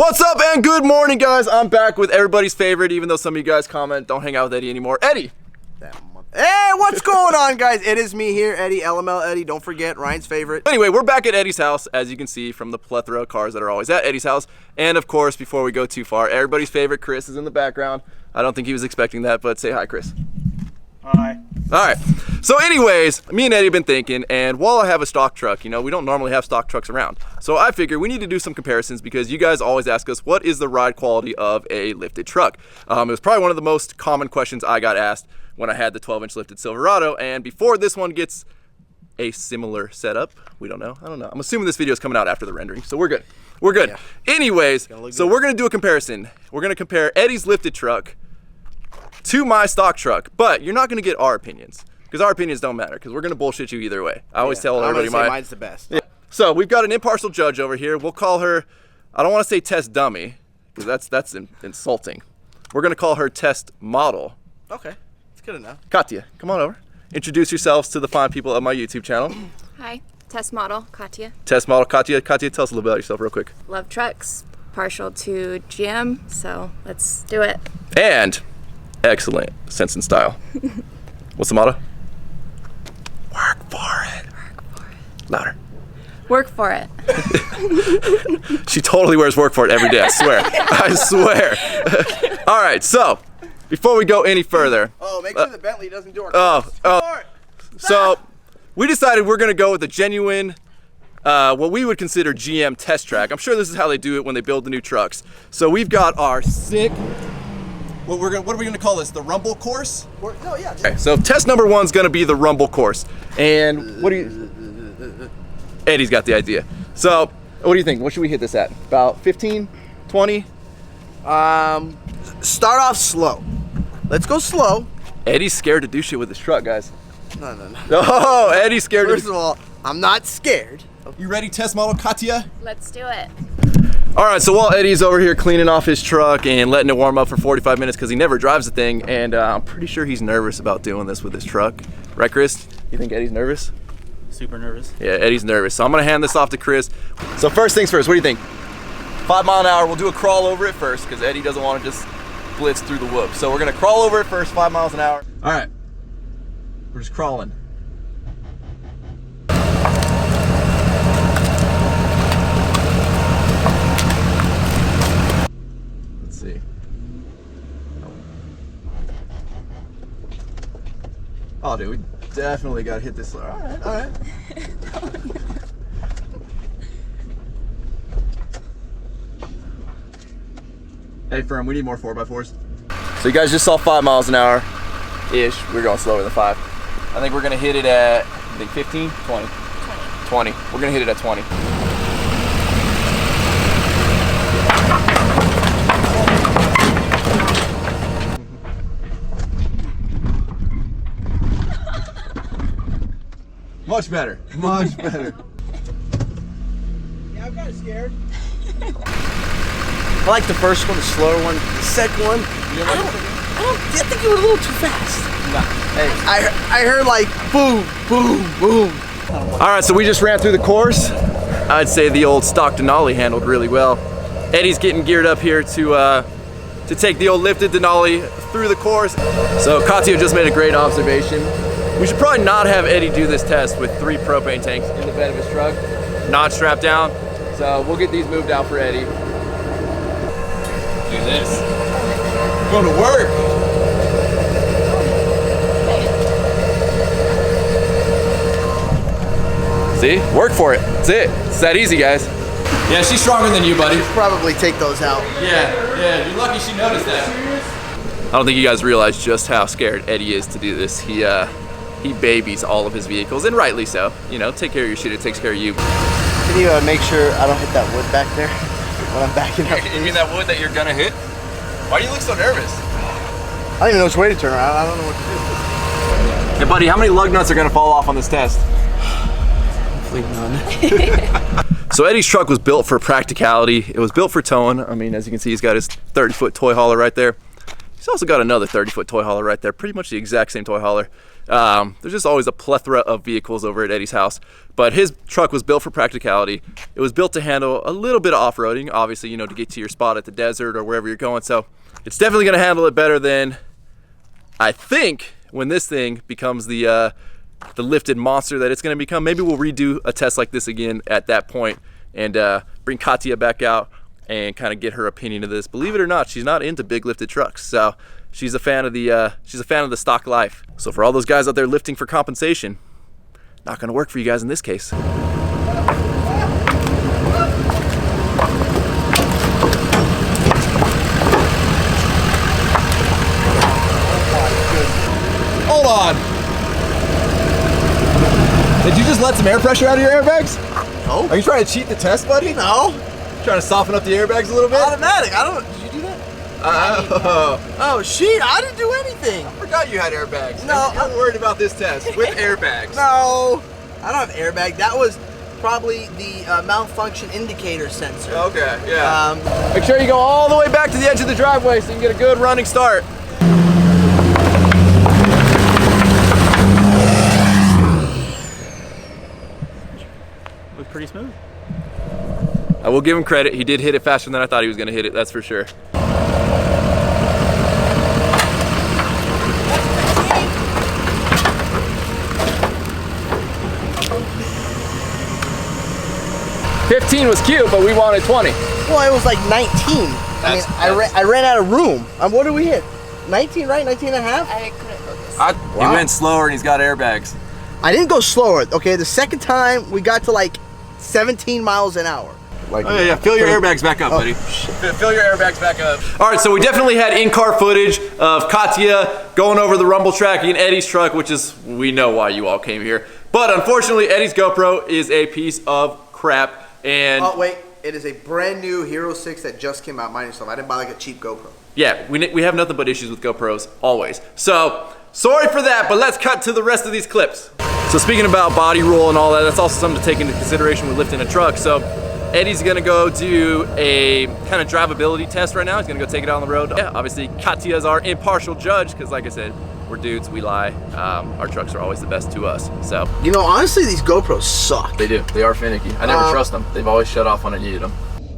What's up and good morning, guys. I'm back with everybody's favorite, even though some of you guys comment don't hang out with Eddie anymore. Eddie. Hey, what's going on, guys? It is me here, Eddie, LML Eddie. Don't forget, Ryan's favorite. Anyway, we're back at Eddie's house, as you can see from the plethora of cars that are always at Eddie's house. And of course, before we go too far, everybody's favorite, Chris, is in the background. I don't think he was expecting that, but say hi, Chris. Hi. All right. So anyways, me and Eddie have been thinking, and while I have a stock truck, you know, we don't normally have stock trucks around. So I figure we need to do some comparisons because you guys always ask us, what is the ride quality of a lifted truck? It was probably one of the most common questions I got asked when I had the 12-inch lifted Silverado. And before this one gets a similar setup, we don't know. I don't know. I'm assuming this video is coming out after the rendering, so we're good. We're good. Yeah. Anyways, so we're going to do a comparison. We're going to compare Eddie's lifted truck to my stock truck, but you're not going to get our opinions because our opinions don't matter because we're going to bullshit you either way. I always tell everybody mine's the best. Yeah. So we've got an impartial judge over here. We'll call her, I don't want to say test dummy because that's insulting. We're going to call her test model. Okay, it's good enough. Katya, come on over. Introduce yourselves to the fine people of my YouTube channel. Hi, test model, Katya. Test model, Katya. Katya, tell us a little bit about yourself real quick. Love trucks, partial to GM, so let's do it. And excellent sense and style. What's the motto? Work for it. Work for it. Louder. Work for it. She totally wears work for it every day, I swear. I swear. All right, so before we go any further. Oh, make sure the Bentley doesn't do our So we decided we're gonna go with a genuine, what we would consider GM test track. I'm sure this is how they do it when they build the new trucks. So we've got our sick, what are we gonna call this? The rumble course? No, yeah. Okay, so test number one's gonna be the rumble course. And what do you, Eddie's got the idea. So what do you think? What should we hit this at? About 15, 20? Start off slow. Let's go slow. Eddie's scared to do shit with his truck, guys. No. Oh, Eddie's scared. First of all, I'm not scared. You ready, test model Katya? Let's do it. All right, so while Eddie's over here cleaning off his truck and letting it warm up for 45 minutes because he never drives the thing, and I'm pretty sure he's nervous about doing this with his truck. Right, Chris? You think Eddie's nervous? Super nervous. Yeah, Eddie's nervous. So I'm gonna hand this off to Chris. So first things first, what do you think? 5 mile an hour, we'll do a crawl over it first because Eddie doesn't want to just blitz through the whoop. So we're gonna crawl over it first, 5 miles an hour. All right, we're just crawling. Let's see. Oh, dude, we definitely gotta hit this slow. All right. Hey, firm, we need more 4x4s. So you guys just saw 5 miles an hour-ish. We're going slower than 5. I think we're gonna hit it at, I think 15, 20? 20. We're gonna hit it at 20. Much better, much better. Yeah, I'm kind of scared. I like the first one, the slower one. The second one, I think you were a little too fast. Nah. Hey. I heard like boom, boom, boom. All right, so we just ran through the course. I'd say the old stock Denali handled really well. Eddie's getting geared up here to take the old lifted Denali through the course. So Katya just made a great observation. We should probably not have Eddie do this test with 3 propane tanks in the bed of his truck, not strapped down. So we'll get these moved out for Eddie. Do this. Going to work. See? Work for it. That's it. It's that easy, guys. Yeah, she's stronger than you, buddy. Probably take those out. Yeah, you're lucky she noticed that. I don't think you guys realize just how scared Eddie is to do this. He babies all of his vehicles, and rightly so. You know, take care of your shit, it takes care of you. Can you make sure I don't hit that wood back there when I'm backing up? You mean that wood that you're gonna hit? Why do you look so nervous? I don't even know which way to turn around. I don't know what to do. Hey buddy, how many lug nuts are gonna fall off on this test? Hopefully none. So Eddie's truck was built for practicality. It was built for towing. I mean, as you can see, he's got his 30-foot toy hauler right there. He's also got another 30-foot toy hauler right there, pretty much the exact same toy hauler. There's just always a plethora of vehicles over at Eddie's house. But his truck was built for practicality. It was built to handle a little bit of off-roading, obviously, you know, to get to your spot at the desert or wherever you're going. So it's definitely going to handle it better than, I think, when this thing becomes the lifted monster that it's going to become. Maybe we'll redo a test like this again at that point and bring Katya back out and kind of get her opinion of this. Believe it or not, she's not into big lifted trucks, so she's a fan of the stock life. So for all those guys out there lifting for compensation, not going to work for you guys in this case. Hold on. Did you just let some air pressure out of your airbags? No. Are you trying to cheat the test, buddy? No. Trying to soften up the airbags a little bit? Automatic. I don't. Did you do that? Oh, shit. I didn't do anything. I forgot you had airbags. No. I'm worried about this test with airbags. No. I don't have airbag. That was probably the malfunction indicator sensor. Okay, yeah. Make sure you go all the way back to the edge of the driveway so you can get a good running start. Looks pretty smooth. I will give him credit. He did hit it faster than I thought he was going to hit it, that's for sure. $15 was cute, but we wanted 20. Well, it was like 19. I ran out of room. What did we hit? 19, right? 19 and a half? I couldn't focus. He went slower and he's got airbags. I didn't go slower. Okay, the second time we got to like 17 miles an hour. Like, oh yeah, fill your airbags back up, buddy. Fill your airbags back up. All right, so we definitely had in-car footage of Katya going over the rumble track in Eddie's truck, which is, we know why you all came here. But unfortunately, Eddie's GoPro is a piece of crap. And oh wait, it is a brand new Hero 6 that just came out. Mind yourself, I didn't buy like a cheap GoPro. yeah, we have nothing but issues with GoPros, always. So, sorry for that, but let's cut to the rest of these clips. So speaking about body roll and all that, that's also something to take into consideration when lifting a truck. So Eddie's gonna go do a kind of drivability test right now. He's gonna go take it out on the road. Yeah, obviously Katya is our impartial judge, because like I said, we're dudes, we lie. Our trucks are always the best to us, so. You know, honestly, these GoPros suck. They do, they are finicky. I never trust them. They've always shut off when I needed them.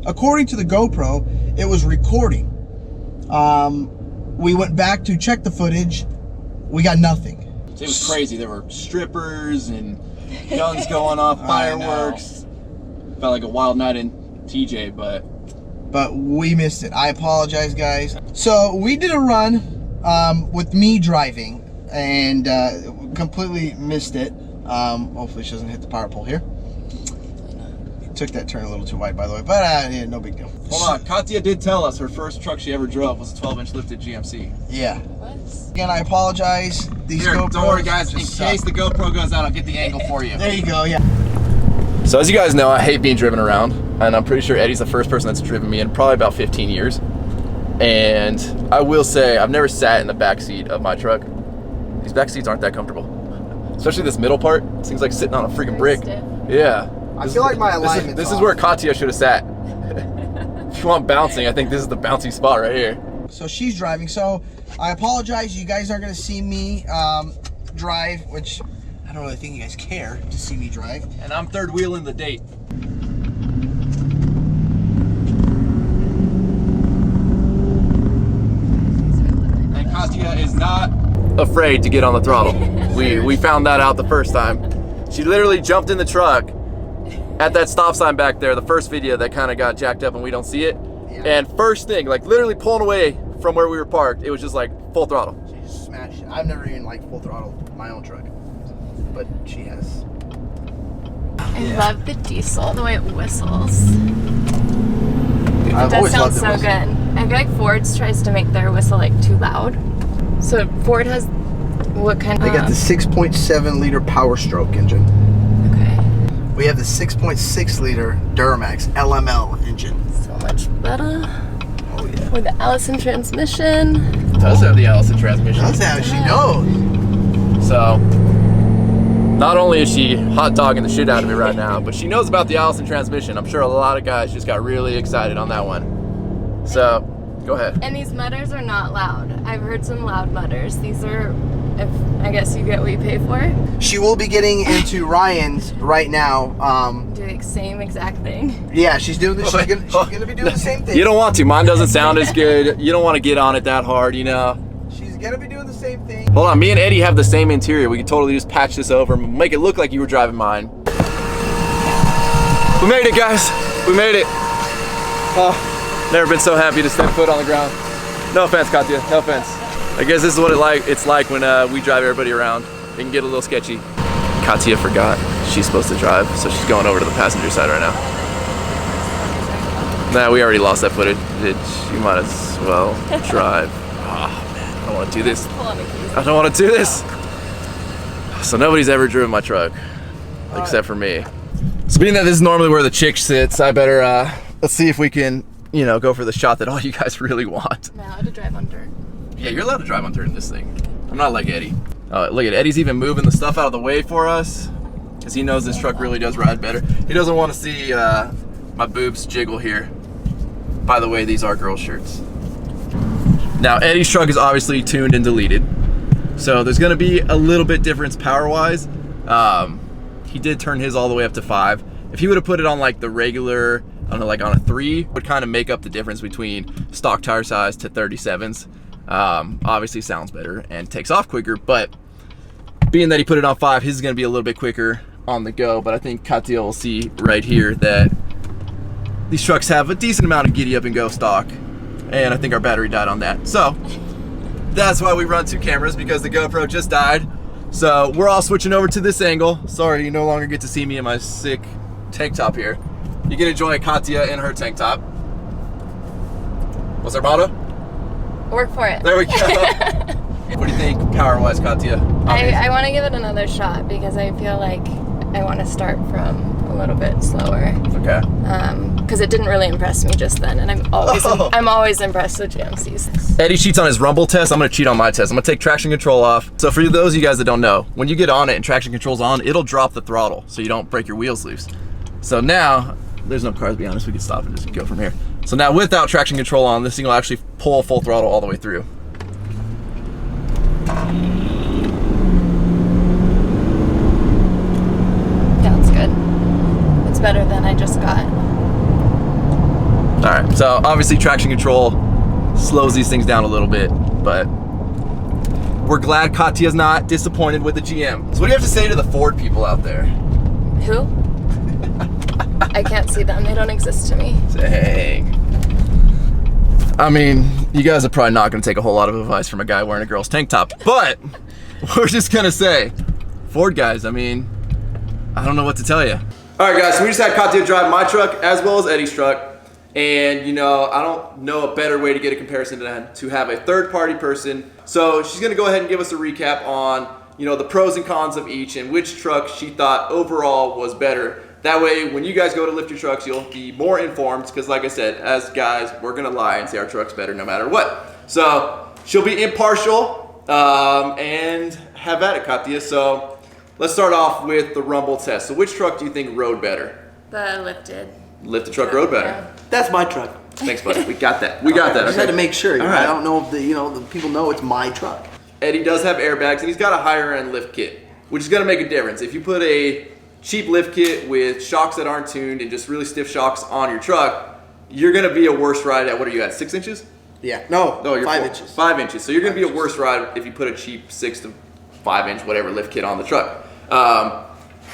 According to the GoPro, it was recording. We went back to check the footage. We got nothing. It was crazy. There were strippers and guns going off, fireworks. Felt like a wild night in TJ, but we missed it. I apologize, guys. So we did a run with me driving and completely missed it. Hopefully she doesn't hit the power pole here. Took that turn a little too wide, by the way, but yeah, no big deal. hold on. Katya did tell us her first truck she ever drove was a 12-inch lifted GMC. Yeah. What? Again, I apologize. These Here, GoPros don't worry, guys. In just case suck. the GoPro goes out, I'll get the angle for you. There you go. Yeah. So as you guys know, I hate being driven around, and I'm pretty sure Eddie's the first person that's driven me in probably about 15 years. And I will say, I've never sat in the back seat of my truck. These back seats aren't that comfortable, especially this middle part. It seems like sitting on a freaking brick. Stiff. Yeah. I feel like my alignment's This is off. where Katya should have sat. If you want bouncing, I think this is the bouncy spot right here. So she's driving. So I apologize. You guys aren't going to see me drive, which I don't really think you guys care to see me drive. And I'm third wheeling the date. And Katya is not afraid to get on the throttle. We found that out the first time. She literally jumped in the truck at that stop sign back there, the first video that kind of got jacked up and we don't see it. Yeah. And first thing, like literally pulling away from where we were parked, it was just like full throttle. She just smashed it. I've never even like full throttle my own truck, but she has. I love the diesel, the way it whistles. I've That always sounds loved so it. good. I feel like Ford's tries to make their whistle like too loud. So Ford has what kind They of? got the 6.7 liter Power Stroke engine. Okay. We have the 6.6 liter Duramax LML engine. So much better. Oh yeah. With the Allison transmission. It does have the Allison transmission. That's how she knows. So, not only is she hot dogging the shit out of me right now, but she knows about the Allison transmission. I'm sure a lot of guys just got really excited on that one. So, go ahead. And these mutters are not loud. I've heard some loud mutters. These are if I guess you get what you pay for. She will be getting into Ryan's right now. Do the same exact thing. Yeah, she's doing this. She's gonna be doing the same thing. You don't want to. Mine doesn't sound as good. You don't want to get on it that hard, you know. She's gonna be doing the same thing. Hold on, me and Eddie have the same interior. We could totally just patch this over and make it look like you were driving mine. We made it, guys. We made it. Oh, never been so happy to step foot on the ground. No offense, Katya. No offense. I guess this is what it's like when we drive everybody around. It can get a little sketchy. Katya forgot she's supposed to drive, so she's going over to the passenger side right now. Nah, we already lost that footage. You might as well drive. Oh man, I don't want to do this. I don't want to do this. So nobody's ever driven my truck, except for me. So being that this is normally where the chick sits, I better, let's see if we can, you know, go for the shot that all you guys really want. I'm allowed to drive on dirt. Yeah, you're allowed to drive on dirt in this thing. I'm not like Eddie. Look at Eddie's even moving the stuff out of the way for us, because he knows this truck really does ride better. He doesn't want to see my boobs jiggle here. By the way, these are girl shirts. Now, Eddie's truck is obviously tuned and deleted, so there's gonna be a little bit difference power-wise. He did turn his all the way up to 5. If he would have put it on like the regular, I don't know, like on a 3, it would kind of make up the difference between stock tire size to 37s. Obviously sounds better and takes off quicker, but being that he put it on 5, his is gonna be a little bit quicker on the go. But I think Katya will see right here that these trucks have a decent amount of giddy up and go stock, and I think our battery died on that. So that's why we run 2 cameras, because the GoPro just died. So we're all switching over to this angle. Sorry, you no longer get to see me in my sick tank top here. You can enjoy Katya in her tank top. What's our motto? Work for it. There we go. What do you think power-wise, Katya? I want to give it another shot because I feel like I want to start from a little bit slower. Okay. Because it didn't really impress me just then, and I'm always impressed with GMCs. Eddie cheats on his rumble test. I'm gonna cheat on my test. I'm gonna take traction control off. So for those of you guys that don't know, when you get on it and traction control's on, it'll drop the throttle so you don't break your wheels loose. So now, there's no cars, to be honest. We can stop and just go from here. So now without traction control on, this thing will actually pull full throttle all the way through. Yeah, it's good. It's better than I just got. All right, so obviously traction control slows these things down a little bit, but we're glad Katya's not disappointed with the GM. So what do you have to say to the Ford people out there? Who? I can't see them. They don't exist to me. Dang. I mean, you guys are probably not gonna take a whole lot of advice from a guy wearing a girl's tank top, but we're just gonna say, Ford guys, I mean, I don't know what to tell you. All right, guys, so we just had Katya drive my truck as well as Eddie's truck. And you know, I don't know a better way to get a comparison than to have a third-party person. So she's gonna go ahead and give us a recap on, you know, the pros and cons of each and which truck she thought overall was better. That way, when you guys go to lift your trucks, you'll be more informed, because like I said, as guys, we're gonna lie and say our truck's better no matter what. So she'll be impartial and have at it, Katya. So let's start off with the rumble test. So which truck do you think rode better? The lifted. Lifted truck rode better. Yeah. That's my truck. Thanks, buddy. We got that. We got that. I just had to make sure. All right. I don't know if the people know it's my truck. Eddie does have airbags, and he's got a higher end lift kit, which is gonna make a difference. If you put a cheap lift kit with shocks that aren't tuned and just really stiff shocks on your truck, you're gonna be a worse ride at, what are you at, 6 inches? Yeah. No, You're 5 inches. 5 inches. So you're gonna be a worse ride if you put a cheap 6 to 5 inch whatever lift kit on the truck.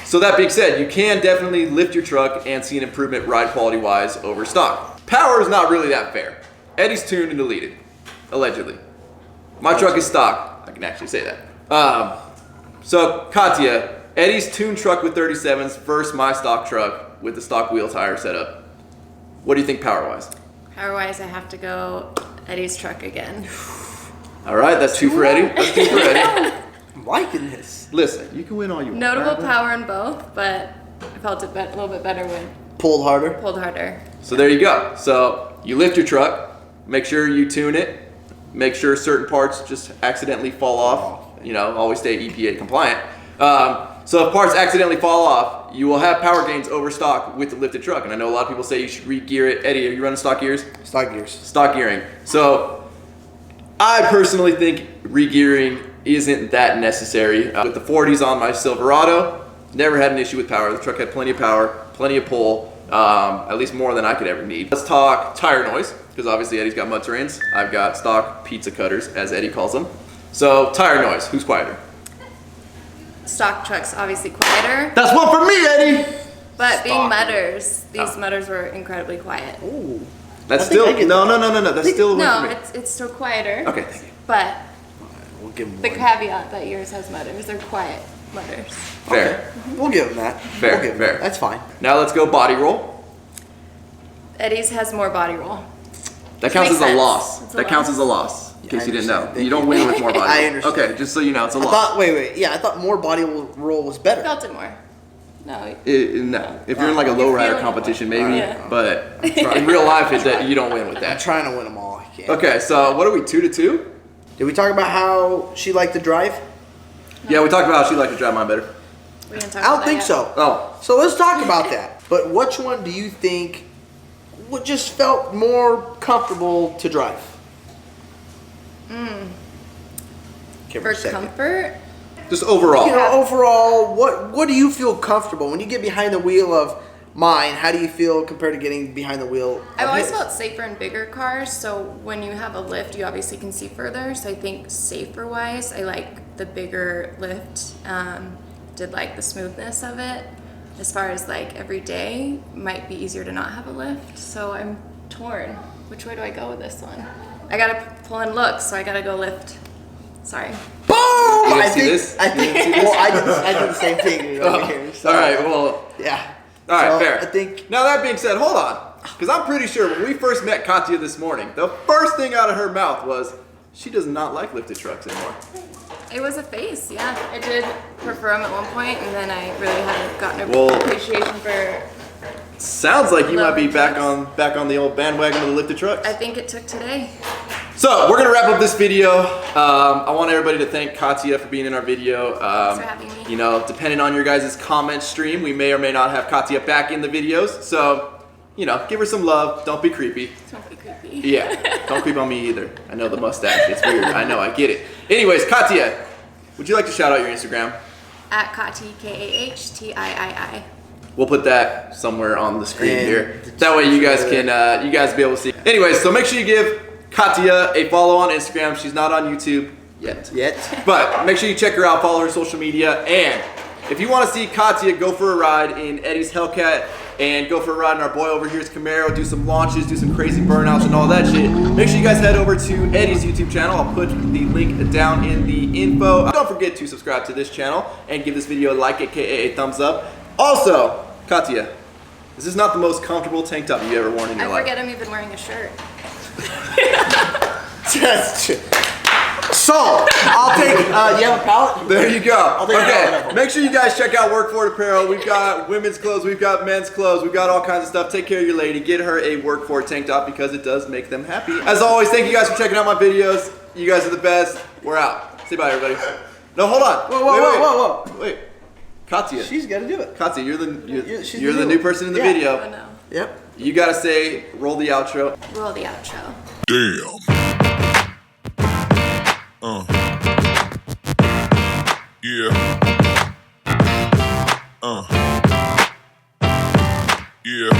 So that being said, you can definitely lift your truck and see an improvement ride quality wise over stock. Power is not really that fair. Eddie's tuned and deleted, allegedly. My truck is stock. I can actually say that. So Katya, Eddie's tuned truck with 37s versus my stock truck with the stock wheel tire setup. What do you think power wise? Power wise, I have to go Eddie's truck again. All right, that's 2 for Eddie. That's 2 for Eddie. I'm liking this. Listen, you can win all you want. Notable power in both, but I felt it a little bit better when Pulled harder. pulled harder. So there you go. So you lift your truck, make sure you tune it, make sure certain parts just accidentally fall off. You know, always stay EPA compliant. So if parts accidentally fall off, you will have power gains over stock with the lifted truck. And I know a lot of people say you should re-gear it. Eddie, are you running stock gears? Stock gears. Stock gearing. So I personally think re-gearing isn't that necessary. With the 40s on my Silverado, never had an issue with power. The truck had plenty of power, plenty of pull, at least more than I could ever need. Let's talk tire noise, because obviously Eddie's got mud terrains. I've got stock pizza cutters, as Eddie calls them. So tire noise, who's quieter? Stock trucks obviously quieter, That's one for me, Eddie! but being mudders, these mudders were incredibly quiet. Ooh. That's I think still, I get no, that's still a win No, for me. it's still quieter. Okay, thank you. But We'll give him the one. caveat that yours has mudders, they're quiet mudders. Fair. We'll give him that. Fair, We'll give him fair. that. That's fine. Now let's go body roll. Eddie's has more body roll. That counts as Makes a sense. loss. It's a That counts loss. as a loss, in case I you didn't know. understand. You don't win with more body roll. I understand. Okay, just so you know, it's a I loss. thought, wait. Yeah, I thought more body roll was better. Felt it more. No. No, if you're in like a low rider feeling competition, it. maybe, Yeah. but in real life, you don't win with I'm that. trying to win them all. I can't. Okay, so what are we, 2-2? Did we talk about how she liked to drive? Yeah, we talked about how she liked to drive mine better. We didn't talk I don't about think that so. Oh, So let's talk about that. But which one do you think would just felt more comfortable to drive? Give her For a second. comfort, just overall. You know, overall, what do you feel comfortable when you get behind the wheel of mine? How do you feel compared to getting behind the wheel? I've of always his? felt safer in bigger cars. So when you have a lift, you obviously can see further. So I think safer wise, I like the bigger lift. Did like the smoothness of it. As far as like every day, might be easier to not have a lift. So I'm torn. Which way do I go with this one? I gotta pull in looks, so I gotta go lift. Sorry. Boom! You didn't I see think. this? I think. Well, I did the same thing over here. So, All right, well, Yeah. all right, So, fair. I think. Now that being said, hold on, because I'm pretty sure when we first met Katya this morning, the first thing out of her mouth was, she does not like lifted trucks anymore. It was a phase, yeah. I did prefer them at one point, and then I really haven't gotten an Well- appreciation for. Sounds like you might be Love back on the old bandwagon of the lifted trucks. I think it took today. So we're gonna wrap up this video. I want everybody to thank Katya for being in our video. Thanks for having me. You know, depending on your guys' comment stream, we may or may not have Katya back in the videos. So, you know, give her some love. Don't be creepy. Don't be creepy. Yeah, don't creep on me either. I know the mustache. It's weird. I know. I get it. Anyways, Katya, would you like to shout out your Instagram? At Kati, Kahtii. We'll put that somewhere on the screen And here. That way you guys can you guys be able to see. Anyways, so make sure you give Katya a follow on Instagram. She's not on YouTube yet. But make sure you check her out, follow her social media, and if you want to see Katya go for a ride in Eddie's Hellcat and go for a ride in our boy over here's Camaro, do some launches, do some crazy burnouts and all that shit, make sure you guys head over to Eddie's YouTube channel. I'll put the link down in the info. Don't forget to subscribe to this channel and give this video a like, aka a thumbs up. Also, Katya, this is not the most comfortable tank top you've ever worn in your I life. forget I'm even wearing a shirt. That's true. So, I'll take. You have a pallet? There you go. take that Okay, one. make sure you guys check out Work For It apparel. We've got women's clothes, we've got men's clothes, we've got all kinds of stuff. Take care of your lady. Get her a Work For It tank top because it does make them happy. As always, thank you guys for checking out my videos. You guys are the best. We're out. Say bye, everybody. No, hold on. Whoa. Wait. Katya. She's got to do it. Katya, you're she's the the new new- person in the yeah. Oh video. no. Yep. You gotta say, roll the outro. Roll the outro. Damn. Yeah. Yeah.